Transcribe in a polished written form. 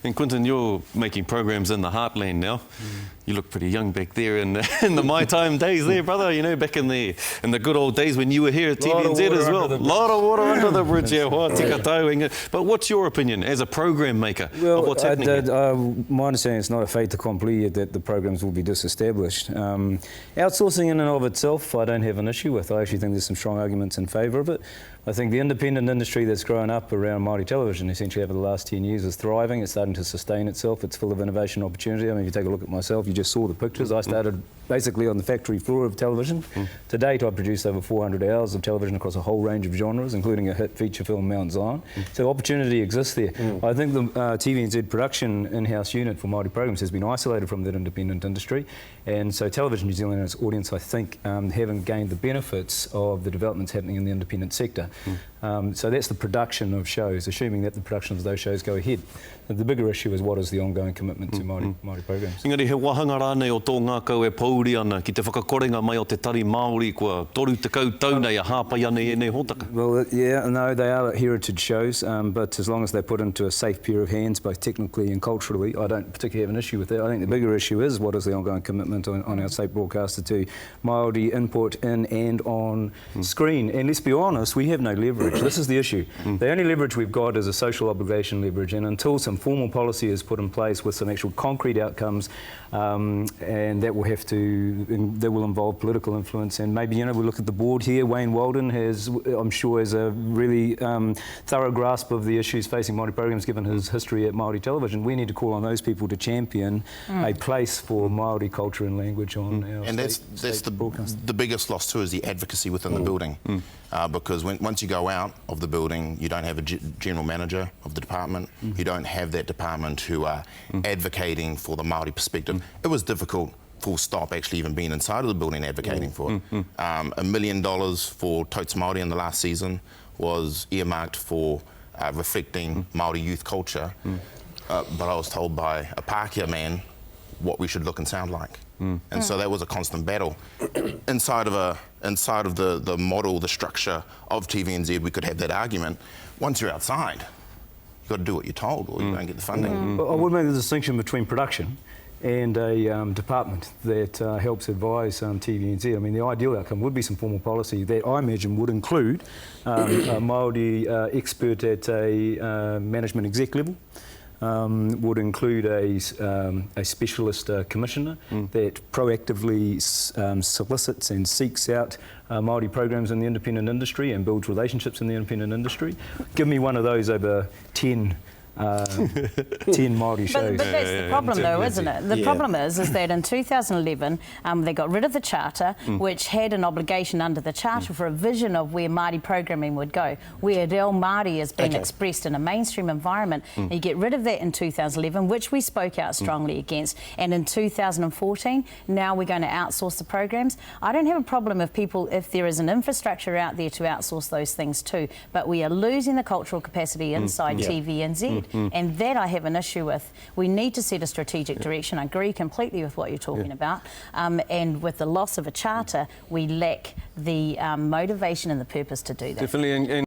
And Quinton, you're making programs in the heartland now. You look pretty young back there in the My Time days there, brother. You know, back in the good old days when you were here at TVNZ as well. A lot of water under the bridge, But what's your opinion as a program maker of what's happening here? My understanding is not a fait accompli that the programs will be disestablished. Outsourcing in and of itself, I don't have an issue with. I actually think there's some strong arguments in favour of it. I think the independent industry that's grown up around Māori television essentially over the last 10 years is thriving. It's starting to sustain itself. It's full of innovation opportunity. I mean, if you take a look at myself, you just saw the pictures. I started basically on the factory floor of television. To date, I've produced over 400 hours of television across a whole range of genres, including a hit feature film, Mount Zion. So opportunity exists there. I think the TVNZ production in-house unit for Māori programs has been isolated from that independent industry. And so Television New Zealand and its audience, I think, haven't gained the benefits of the developments happening in the independent sector. So that's the production of shows, assuming that the production of those shows go ahead. The bigger issue is what is the ongoing commitment to Māori programs. Engari, he wahanga rānei o tō ngākau e pauri ana ki te whakakorenga mai o te tari Māori kua toru te koutou nei a hāpai ana e nei hōtaka. Well, yeah, no, they are heritage shows, but as long as they're put into a safe pair of hands, both technically and culturally, I don't particularly have an issue with that. I think the bigger issue is what is the ongoing commitment on our state broadcaster to Māori input in and on screen. And let's be honest, we have no leverage. This is the issue. The only leverage we've got is a social obligation leverage, and until some formal policy is put in place with some actual concrete outcomes, and that will involve political influence. And maybe, you know, we look at the board here. Wayne Walden has, I'm sure, has a really thorough grasp of the issues facing Māori programs, given his history at Māori television. We need to call on those people to champion a place for Māori culture and language on our and that's the biggest loss too, is the advocacy within the building. Because once you go out of the building, you don't have a general manager of the department. You don't have that department who are advocating for the Māori perspective. It was difficult, full stop, actually even being inside of the building advocating for it. $1 million for Totes Māori in the last season was earmarked for reflecting Māori youth culture. But I was told by a Pākehā man what we should look and sound like. And so that was a constant battle. Inside of the model, the structure of TVNZ, we could have that argument. Once you're outside, you've got to do what you're told or you don't get the funding. I would make the distinction between production and a department that helps advise TVNZ. I mean, the ideal outcome would be some formal policy that I imagine would include a Māori expert at a management exec level. Would include a specialist commissioner that proactively solicits and seeks out Māori programs in the independent industry and builds relationships in the independent industry. Give me one of those over 10 Māori shows. But that's the problem, though, isn't it? The problem is that in 2011 they got rid of the charter, which had an obligation under the charter for a vision of where Māori programming would go, where Reo Māori is being expressed in a mainstream environment. And you get rid of that in 2011, which we spoke out strongly against. And in 2014, now we're going to outsource the programs. I don't have a problem if there is an infrastructure out there to outsource those things too, but we are losing the cultural capacity inside TVNZ. And that I have an issue with. We need to set a strategic direction. I agree completely with what you're talking about. And with the loss of a charter, we lack the motivation and the purpose to do that. Definitely.